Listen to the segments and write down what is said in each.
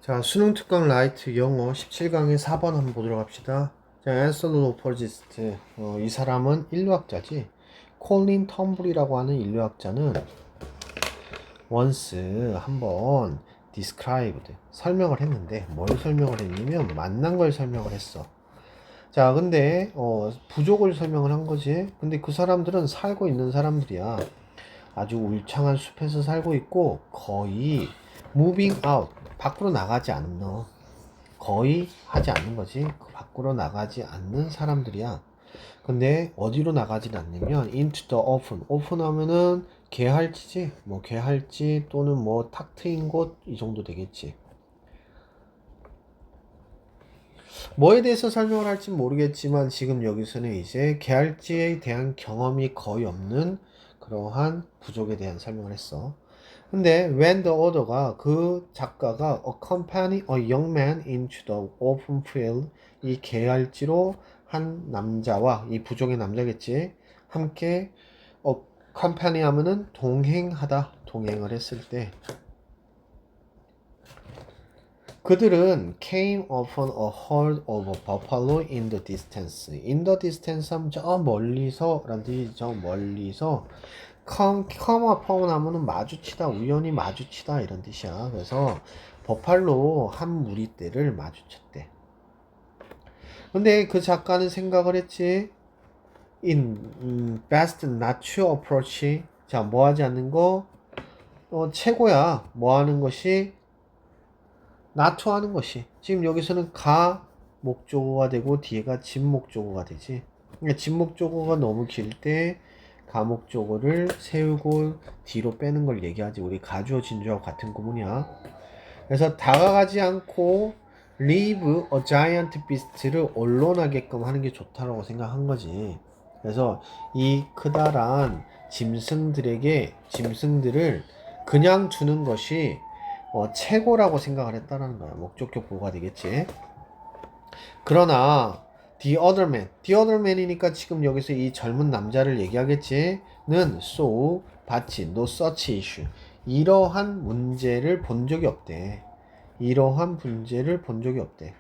자, 수능 특강 라이트 영어 17강의 4번 한번 보도록 합시다. 자, 앤서니 오퍼지스트. 이 사람은 인류학자지. 콜린 텀블이라고 하는 인류학자는 once 한번 described 설명을 했는데 뭘 설명을 했냐면 만난 걸 설명을 했어. 자, 근데 부족을 설명을 한 거지. 근데 그 사람들은 살고 있는 사람들이야. 아주 울창한 숲에서 살고 있고 거의 moving out 밖으로 나가지 않는 너 거의 하지 않는 거지. 그 밖으로 나가지 않는 사람들이야. 근데 어디로 나가진 않냐면 into the open. open 하면은 개할지지. 뭐 개할지 또는 뭐 탁 트인 곳 이 정도 되겠지. 뭐에 대해서 설명을 할지 모르겠지만 지금 여기서는 이제 개할지에 대한 경험이 거의 없는 그러한 부족에 대한 설명을 했어. 근데 when the author가 그 작가가 accompany a young man into the open field 이 개할지로 한 남자와 이 부족의 남자겠지 함께 accompany 하면은 동행하다 동행을 했을 때 그들은 came upon a herd of buffalo in the distance. in the distance 하면 저 멀리서 라는 뜻이 저 멀리서 come upon 하면은 마주치다 우연히 마주치다 이런 뜻이야. 그래서 버팔로 한 무리떼를 마주쳤대. 근데 그 작가는 생각을 했지. best not to approach. 자, 뭐 하지 않는 거 최고야. 뭐 하는 것이 not to 하는 것이. 지금 여기서는 가 목적어가 되고 뒤에가 집 목적어가 되지. 그러니까 집 목적어가 너무 길 때 가목적어를 세우고 뒤로 빼는 걸 얘기하지. 우리 가주어 진주어 같은 구문이야. 그래서 다가가지 않고 leave a giant beast를 언론하게끔 하는 게 좋다라고 생각한 거지. 그래서 이 크다란 짐승들을 그냥 두는 것이 최고라고 생각을 했다는 거야. 목적격 보호가 되겠지. 그러나 the other man이니까 지금 여기서 이 젊은 남자를 얘기하겠지. 는 so 받지 no such issue. 이러한 문제를 본 적이 없대. 이러한 문제를 본 적이 없대.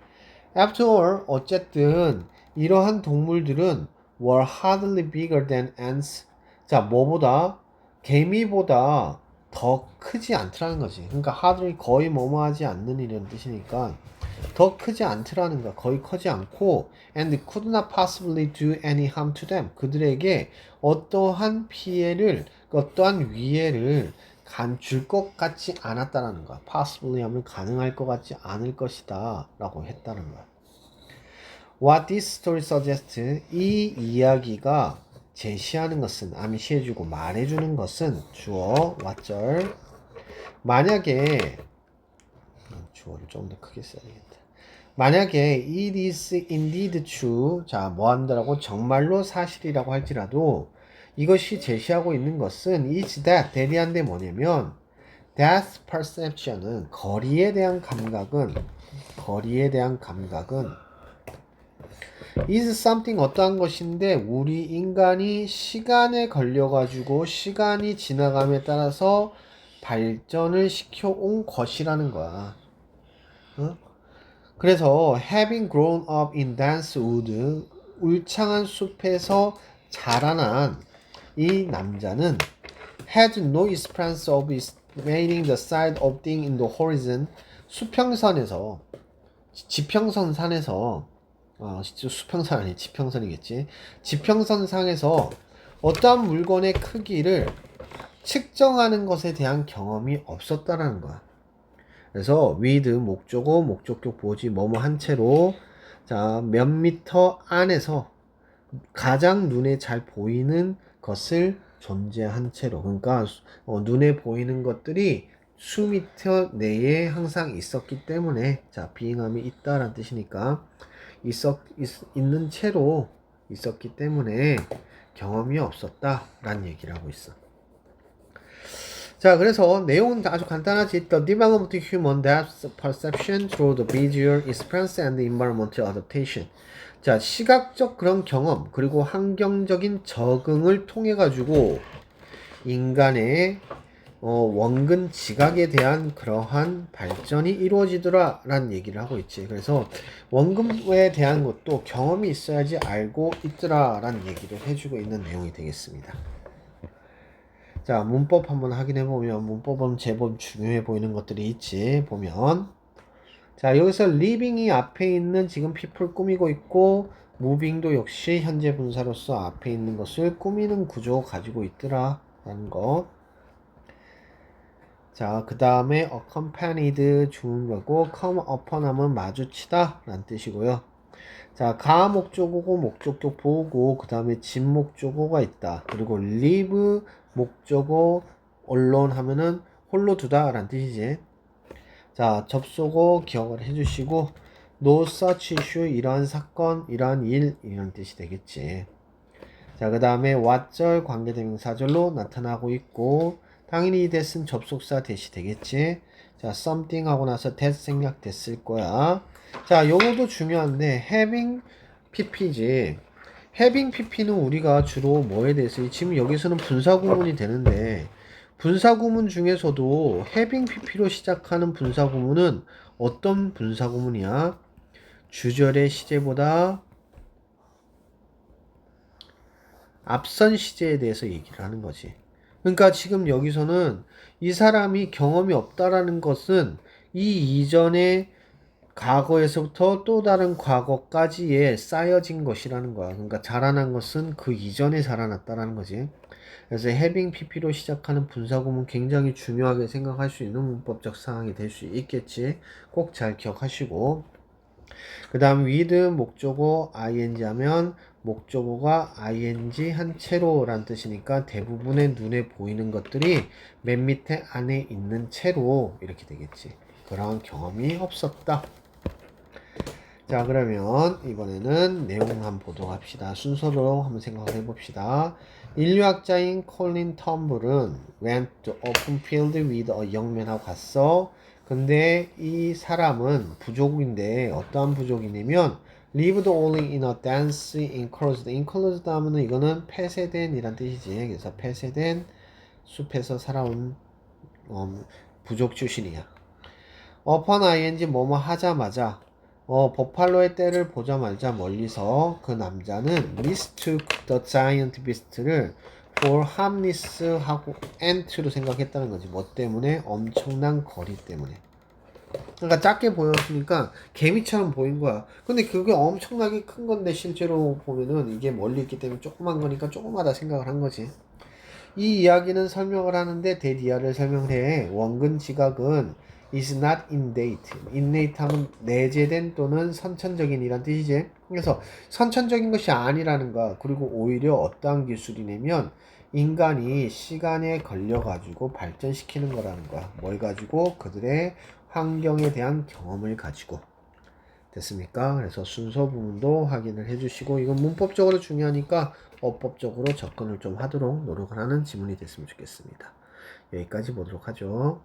After all, 어쨌든 이러한 동물들은 were hardly bigger than ants. 자, 뭐보다 개미보다 더 크지 않더라는 거지. 그러니까 hardly 거의 뭐뭐하지 않는 이런 뜻이니까 더 크지 않더라는 거야. 거의 크지 않고 and could not possibly do any harm to them. 그들에게 어떠한 피해를 어떠한 위해를 줄 것 같지 않았다라는 거야. possibly 하면 가능할 것 같지 않을 것이다 라고 했다는 거야. What this story suggests 이 이야기가 제시하는 것은 암시해주고 말해주는 것은 주어 왓절 만약에 주어를 좀 더 크게 써야 되겠다. 만약에 it is indeed true 자 뭐한다라고 정말로 사실이라고 할지라도 이것이 제시하고 있는 것은 is that 대리한데 뭐냐면 that perception은 거리에 대한 감각은 is something 어떠한 것인데 우리 인간이 시간에 걸려가지고 시간이 지나감에 따라서 발전을 시켜온 것이라는 거야. 어? 그래서 having grown up in dense wood 울창한 숲에서 자라난 이 남자는 had no experience of estimating the size of things in the horizon 수평선에서 지평선 산에서 수평선 아니 지평선이겠지. 지평선 상에서 어떠한 물건의 크기를 측정하는 것에 대한 경험이 없었다라는 거야. 그래서 with 목적어 목적격 보지 뭐뭐 한 채로 자 몇 미터 안에서 가장 눈에 잘 보이는 것을 존재한 채로 그러니까 눈에 보이는 것들이 수미터 내에 항상 있었기 때문에 자 비행함이 있다라는 뜻이니까 있는 채로 있었기 때문에 경험이 없었다라는 얘기를 하고 있어. 자, 그래서 내용은 아주 간단하지. The development of human depth perception through the visual experience and environmental adaptation. 자, 시각적 그런 경험 그리고 환경적인 적응을 통해 가지고 인간의 원근 지각에 대한 그러한 발전이 이루어지더라 라는 얘기를 하고 있지. 그래서 원근에 대한 것도 경험이 있어야지 알고 있더라 라는 얘기를 해주고 있는 내용이 되겠습니다. 자, 문법 한번 확인해 보면 문법은 제법 중요해 보이는 것들이 있지. 보면 자, 여기서 living이 앞에 있는 지금 people 꾸미고 있고 moving도 역시 현재 분사로서 앞에 있는 것을 꾸미는 구조 가지고 있더라 라는 거. 자, 그 다음에 accompanied 주는 거고 come upon 하면 마주치다 라는 뜻이고요. 자, 가 목적어고 목적격 보고 그 다음에 집 목적어가 있다. 그리고 live 목적어 alone 하면은 홀로 두다 라는 뜻이지. 자, 접속어 기억을 해주시고 no such issue 이러한 사건 이러한 일 이런 뜻이 되겠지. 자, 그 다음에 what절 관계대명사절로 나타나고 있고 당연히 that은 접속사 that이 되겠지. 자, something 하고 나서 that 생략됐을 거야. 자, 요거도 중요한데 having pp지. having pp는 우리가 주로 뭐에 대해서 지금 여기서는 분사구문이 되는데 분사구문 중에서도 having pp로 시작하는 분사구문은 어떤 분사구문이야? 주절의 시제보다 앞선 시제에 대해서 얘기를 하는 거지. 그러니까 지금 여기서는 이 사람이 경험이 없다라는 것은 이 이전의 과거에서부터 또 다른 과거까지에 쌓여진 것이라는 거야. 그러니까 자라난 것은 그 이전에 자라났다라는 거지. 그래서 having pp로 시작하는 분사구문 굉장히 중요하게 생각할 수 있는 문법적 상황이 될 수 있겠지. 꼭 잘 기억하시고 그 다음 with 목적어 ing 하면 목적어가 ing 한 채로 라는 뜻이니까 대부분의 눈에 보이는 것들이 맨 밑에 안에 있는 채로 이렇게 되겠지. 그러한 경험이 없었다. 자, 그러면 이번에는 내용 한번 보도록 합시다. 순서로 한번 생각을 해봅시다. 인류학자인 콜린 텀블은 went to open field with a young man하고 갔어. 근데 이 사람은 부족인데 어떠한 부족이냐면 lived only in a dense enclosed. enclosed 하면은 이거는 폐쇄된 이란 뜻이지. 그래서 폐쇄된 숲에서 살아온 부족 출신이야. upon ing 뭐뭐 하자마자 버팔로의 떼를 보자마자 멀리서 그 남자는 mistook the giant beast를 for harmless 하고 ant로 생각했다는 거지. 뭐 때문에? 엄청난 거리 때문에. 그러니까 작게 보였으니까 개미처럼 보인 거야. 근데 그게 엄청나게 큰 건데 실제로 보면은 이게 멀리 있기 때문에 조그만 거니까 조그마다 생각을 한 거지. 이 이야기는 설명을 하는데 대디아를 설명을 해. 원근 지각은 is not innate. innate 하면 내재된 또는 선천적인 이란 뜻이지. 그래서 선천적인 것이 아니라는 거야. 그리고 오히려 어떠한 기술이냐면 인간이 시간에 걸려가지고 발전시키는 거라는 거야. 뭘 가지고? 그들의 환경에 대한 경험을 가지고. 됐습니까? 그래서 순서 부분도 확인을 해주시고 이건 문법적으로 중요하니까 어법적으로 접근을 좀 하도록 노력을 하는 지문이 됐으면 좋겠습니다. 여기까지 보도록 하죠.